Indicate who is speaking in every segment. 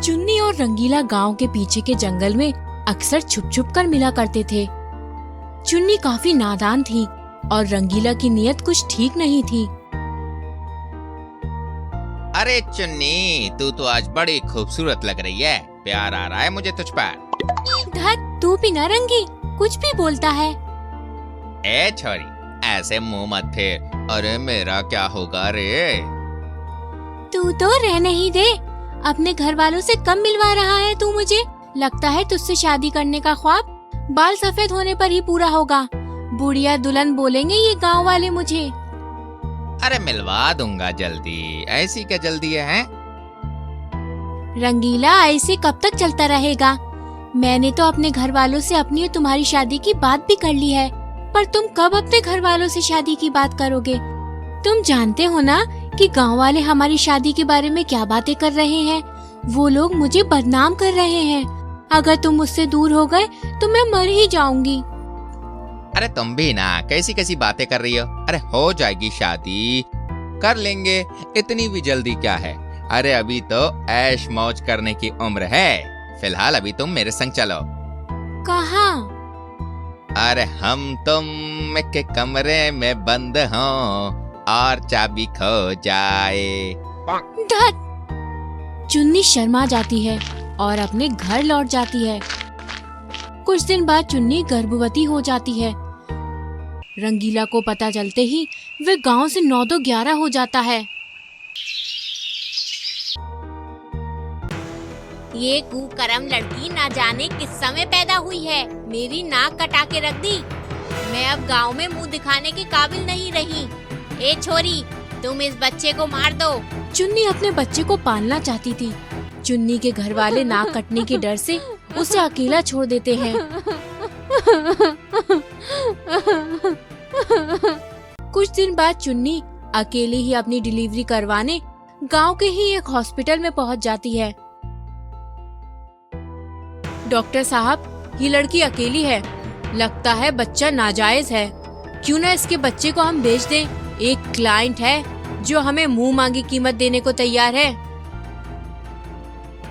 Speaker 1: चुन्नी और रंगीला गांव के पीछे के जंगल में अक्सर छुप छुप कर मिला करते थे। चुन्नी काफी नादान थी और रंगीला की नीयत कुछ ठीक नहीं थी।
Speaker 2: अरे चुन्नी, तू तो आज बड़ी खूबसूरत लग रही है। प्यार आ रहा है मुझे तुझ पर।
Speaker 1: धत, तू भी ना रंगी, कुछ भी बोलता है।
Speaker 2: ए छोरी, ऐसे मुंह मत फेर। अरे मेरा क्या होगा रे?
Speaker 1: तू तो रहने ही दे। अपने घर वालों से कम मिलवा रहा है तू मुझे। लगता है तुझसे शादी करने का ख्वाब बाल सफेद होने पर ही पूरा होगा। बुढ़िया दुल्हन बोलेंगे ये गांव वाले मुझे।
Speaker 2: अरे मिलवा दूंगा जल्दी, ऐसी क्या जल्दी है?
Speaker 1: रंगीला, ऐसे कब तक चलता रहेगा? मैंने तो अपने घर वालों से अपनी और तुम्हारी शादी की बात भी कर ली है, पर तुम कब अपने घर वालों से शादी की बात करोगे? तुम जानते हो ना कि गांव वाले हमारी शादी के बारे में क्या बातें कर रहे हैं। वो लोग मुझे बदनाम कर रहे हैं। अगर तुम मुझसे दूर हो गए तो मैं मर ही जाऊंगी।
Speaker 2: अरे तुम भी ना कैसी कैसी बातें कर रही हो। अरे हो जाएगी शादी, कर लेंगे, इतनी भी जल्दी क्या है? अरे अभी तो ऐश मौज करने की उम्र है। फिलहाल अभी तुम मेरे संग चलो।
Speaker 1: कहाँ?
Speaker 2: अरे हम तुम के कमरे में बंद हो और चाबी खो जाए।
Speaker 1: धत! चुन्नी शर्मा जाती है और अपने घर लौट जाती है। कुछ दिन बाद चुन्नी गर्भवती हो जाती है। रंगीला को पता चलते ही वे गांव से 9-11 हो जाता है। ये कुकर्म लड़की ना जाने किस समय पैदा हुई है, मेरी नाक कटा के रख दी। मैं अब गांव में मुंह दिखाने के काबिल नहीं रही। ए छोरी, तुम इस बच्चे को मार दो। चुन्नी अपने बच्चे को पालना चाहती थी। चुन्नी के घर वाले नाक कटने के डर से उसे अकेला छोड़ देते हैं। कुछ दिन बाद चुन्नी अकेले ही अपनी डिलीवरी करवाने गांव के ही एक हॉस्पिटल में पहुंच जाती है। डॉक्टर साहब, ये लड़की अकेली है, लगता है बच्चा नाजायज है। क्यों ना इसके बच्चे को हम बेच दें? एक क्लाइंट है जो हमें मुंह मांगी कीमत देने को तैयार है।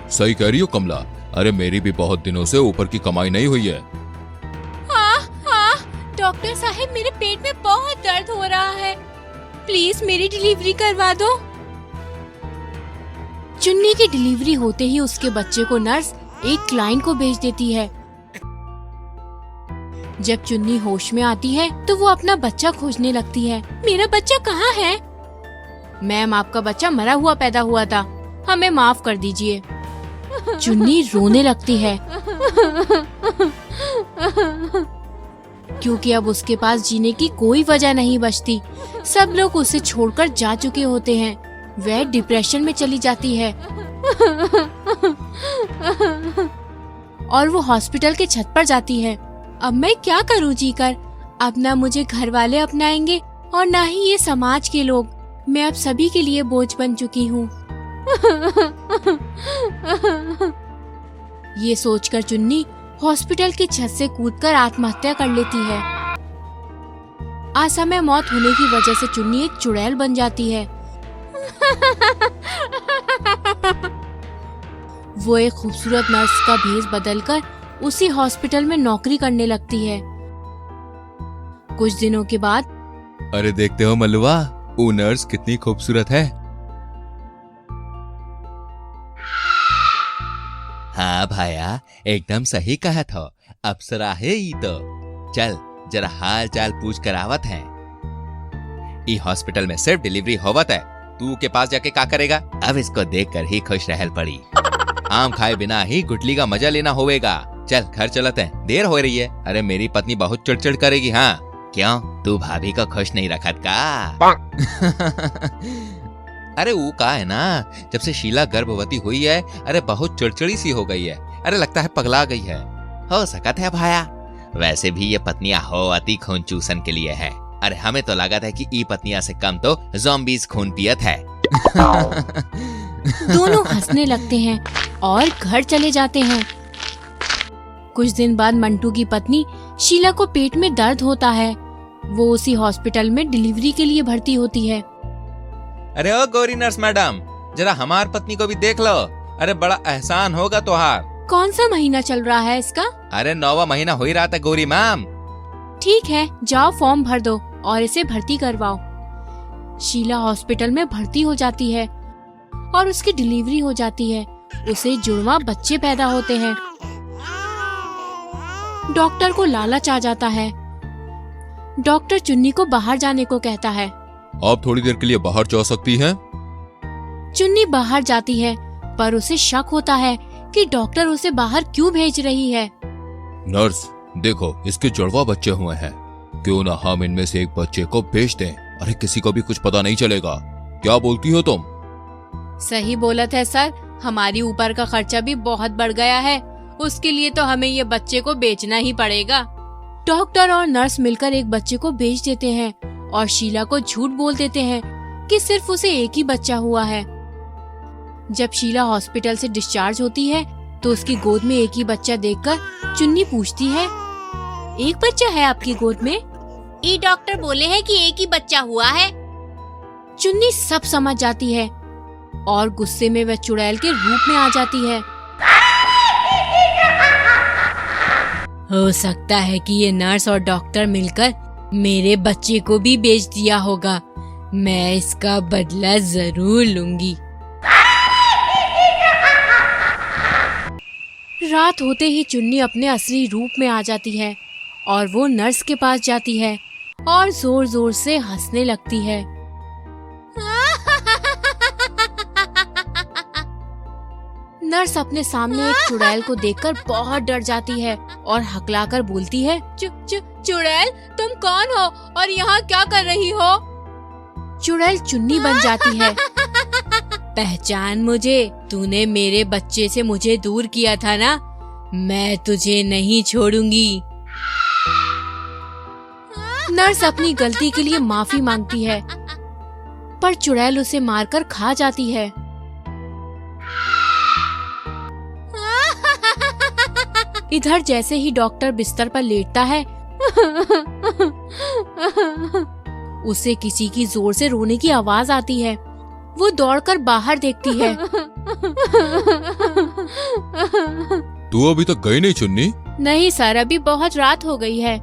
Speaker 3: सही कह रही हो कमला। अरे मेरी भी बहुत दिनों से ऊपर की कमाई नहीं हुई है।
Speaker 1: हाँ, डॉक्टर साहब, मेरे पेट में बहुत दर्द हो रहा है, प्लीज मेरी डिलीवरी करवा दो। चुन्नी की डिलीवरी होते ही उसके बच्चे को नर्स एक क्लाइंट को भेज देती है। जब चुन्नी होश में आती है तो वो अपना बच्चा खोजने लगती है। मेरा बच्चा कहाँ है? मैम, आपका बच्चा मरा हुआ पैदा हुआ था, हमें माफ कर दीजिए। चुन्नी रोने लगती है क्योंकि अब उसके पास जीने की कोई वजह नहीं बचती। सब लोग उसे छोड़कर जा चुके होते हैं। वह डिप्रेशन में चली जाती है और वो हॉस्पिटल के छत पर जाती है। अब मैं क्या करूं जीकर? अब ना मुझे घर वाले अपनाएंगे और ना ही ये समाज के लोग। मैं अब सभी के लिए बोझ बन चुकी हूँ। ये सोचकर चुन्नी हॉस्पिटल की छत से कूदकर आत्महत्या कर लेती है। असमय मौत होने की वजह से चुन्नी एक चुड़ैल बन जाती है। वो एक खूबसूरत नर्स का भेष बदलकर उसी हॉस्पिटल में नौकरी करने लगती है। कुछ दिनों के बाद,
Speaker 3: अरे देखते हो मलुआ, वो नर्स कितनी खूबसूरत है।
Speaker 2: हाँ भाया, एकदम सही कहा था। अप्सरा है ये तो। चल जरा हाल चाल पूछ कर आवत है। ई हॉस्पिटल में सिर्फ डिलीवरी होवत है, तू के पास जाके क्या करेगा? अब इसको देखकर ही खुश रहल पड़ी। आम खाए बिना ही गुटली का मजा लेना होवेगा। चल घर चलते हैं, देर हो रही है। अरे मेरी पत्नी बहुत चिड़चिड़ करेगी। हाँ क्यों, तू भाभी को खुश नहीं रखत का? अरे वो का है ना, जब से शीला गर्भवती हुई है, अरे बहुत चिड़चिड़ी सी हो गई है। अरे लगता है पगला गई है। हो सकत है भाया। वैसे भी ये पत्नियां हो अति खून चूसन के लिए है। अरे हमें तो लागत है कि ई पत्नियां से कम तो ज़ॉम्बीज़ खून पियत है।
Speaker 1: दोनों हंसने लगते हैं और घर चले जाते हैं। कुछ दिन बाद मंटू की पत्नी शीला को पेट में दर्द होता है। वो उसी हॉस्पिटल में डिलीवरी के लिए भर्ती होती है।
Speaker 2: अरे ओ गौरी नर्स मैडम, जरा हमार पत्नी को भी देख लो। अरे बड़ा एहसान होगा तुहार।
Speaker 1: कौन सा महीना चल रहा है इसका?
Speaker 2: अरे 9वां महीना हो ही रहा था गौरी मैम।
Speaker 1: ठीक है, जाओ फॉर्म भर दो और इसे भर्ती करवाओ। शीला हॉस्पिटल में भर्ती हो जाती है और उसकी डिलीवरी हो जाती है। उसे जुड़वा बच्चे पैदा होते हैं। डॉक्टर को लालच आ जाता है। डॉक्टर चुन्नी को बाहर जाने को कहता है।
Speaker 3: आप थोड़ी देर के लिए बाहर जा सकती हैं।
Speaker 1: चुन्नी बाहर जाती है, पर उसे शक होता है कि डॉक्टर उसे बाहर क्यों भेज रही है।
Speaker 3: नर्स, देखो इसके जुड़वा बच्चे हुए हैं, क्यों ना हम इनमें से एक बच्चे को भेज दें। अरे किसी को भी कुछ पता नहीं चलेगा। क्या बोलती हो तुम?
Speaker 1: सही बोलत है सर, हमारी ऊपर का खर्चा भी बहुत बढ़ गया है। उसके लिए तो हमें ये बच्चे को बेचना ही पड़ेगा। डॉक्टर और नर्स मिलकर एक बच्चे को बेच देते हैं और शीला को झूठ बोल देते हैं कि सिर्फ उसे एक ही बच्चा हुआ है। जब शीला हॉस्पिटल से डिस्चार्ज होती है तो उसकी गोद में एक ही बच्चा देखकर चुन्नी पूछती है, एक बच्चा है आपकी गोद में? ये डॉक्टर बोले हैं कि एक ही बच्चा हुआ है। चुन्नी सब समझ जाती है और गुस्से में वह चुड़ैल के रूप में आ जाती है। हो सकता है कि ये नर्स और डॉक्टर मिलकर मेरे बच्चे को भी बेच दिया होगा। मैं इसका बदला जरूर लूंगी। रात होते ही चुन्नी अपने असली रूप में आ जाती है और वो नर्स के पास जाती है और जोर जोर से हंसने लगती है। नर्स अपने सामने एक चुड़ैल को देखकर बहुत डर जाती है और हकलाकर बोलती है, चुड़ैल तुम कौन हो और यहाँ क्या कर रही हो? चुड़ैल चुन्नी बन जाती है। पहचान मुझे, तूने मेरे बच्चे से मुझे दूर किया था ना, मैं तुझे नहीं छोड़ूंगी। नर्स अपनी गलती के लिए माफी मांगती है, पर चुड़ैल उसे मारकर खा जाती है। इधर जैसे ही डॉक्टर बिस्तर पर लेटता है उसे किसी की जोर से रोने की आवाज आती है। वो दौड़कर बाहर देखती है।
Speaker 3: तू अभी तक गई नहीं चुन्नी?
Speaker 1: नहीं सर, अभी बहुत रात हो गई है।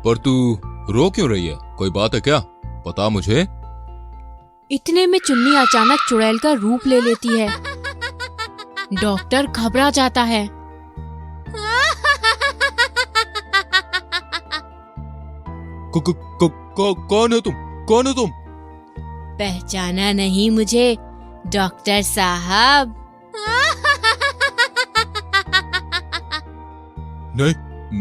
Speaker 3: पर तू रो क्यों रही है? कोई बात है क्या? बता मुझे।
Speaker 1: इतने में चुन्नी अचानक चुड़ैल का रूप ले लेती है। डॉक्टर घबरा जाता है।
Speaker 3: कौन हो तुम? कौन हो तुम?
Speaker 1: पहचाना नहीं मुझे डॉक्टर साहब?
Speaker 3: नहीं,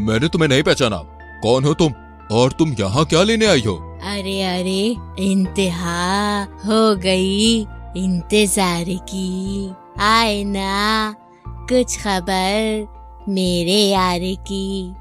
Speaker 3: मैंने तुम्हें नहीं पहचाना। कौन हो तुम और तुम यहाँ क्या लेने आई हो?
Speaker 1: अरे अरे, इंतहा हो गई इंतजार की। आए ना कुछ खबर मेरे यार की।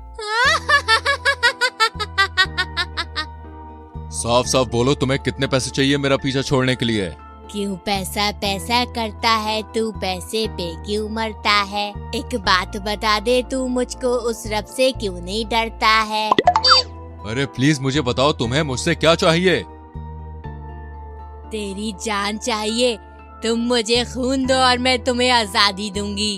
Speaker 3: साफ साफ बोलो, तुम्हें कितने पैसे चाहिए मेरा पीछा छोड़ने के लिए?
Speaker 1: क्यों पैसा पैसा करता है तू, पैसे पे क्यों मरता है? एक बात बता दे, तू मुझको उस रब से क्यों नहीं डरता है?
Speaker 3: अरे प्लीज मुझे बताओ, तुम्हें मुझसे क्या चाहिए?
Speaker 1: तेरी जान चाहिए। तुम मुझे खून दो और मैं तुम्हें आजादी दूंगी।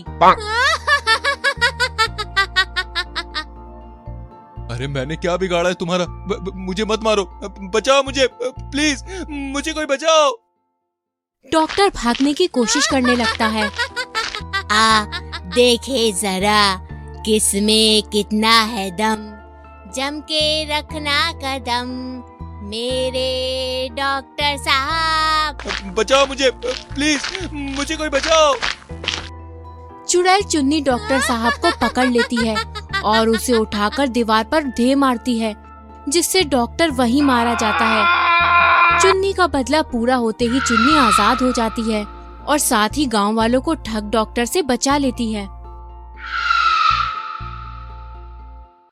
Speaker 3: अरे मैंने क्या बिगाड़ा है तुम्हारा? मुझे मत मारो, बचाओ मुझे प्लीज, मुझे कोई बचाओ।
Speaker 1: डॉक्टर भागने की कोशिश करने लगता है। आ देखे जरा किसमें कितना है दम, जम के रखना कदम मेरे डॉक्टर साहब।
Speaker 3: बचाओ मुझे प्लीज, मुझे कोई बचाओ।
Speaker 1: चुड़ैल चुन्नी डॉक्टर साहब को पकड़ लेती है और उसे उठाकर दीवार पर दे मारती है, जिससे डॉक्टर वहीं मारा जाता है। चुन्नी का बदला पूरा होते ही चुन्नी आजाद हो जाती है और साथ ही गांव वालों को ठग डॉक्टर से बचा लेती है।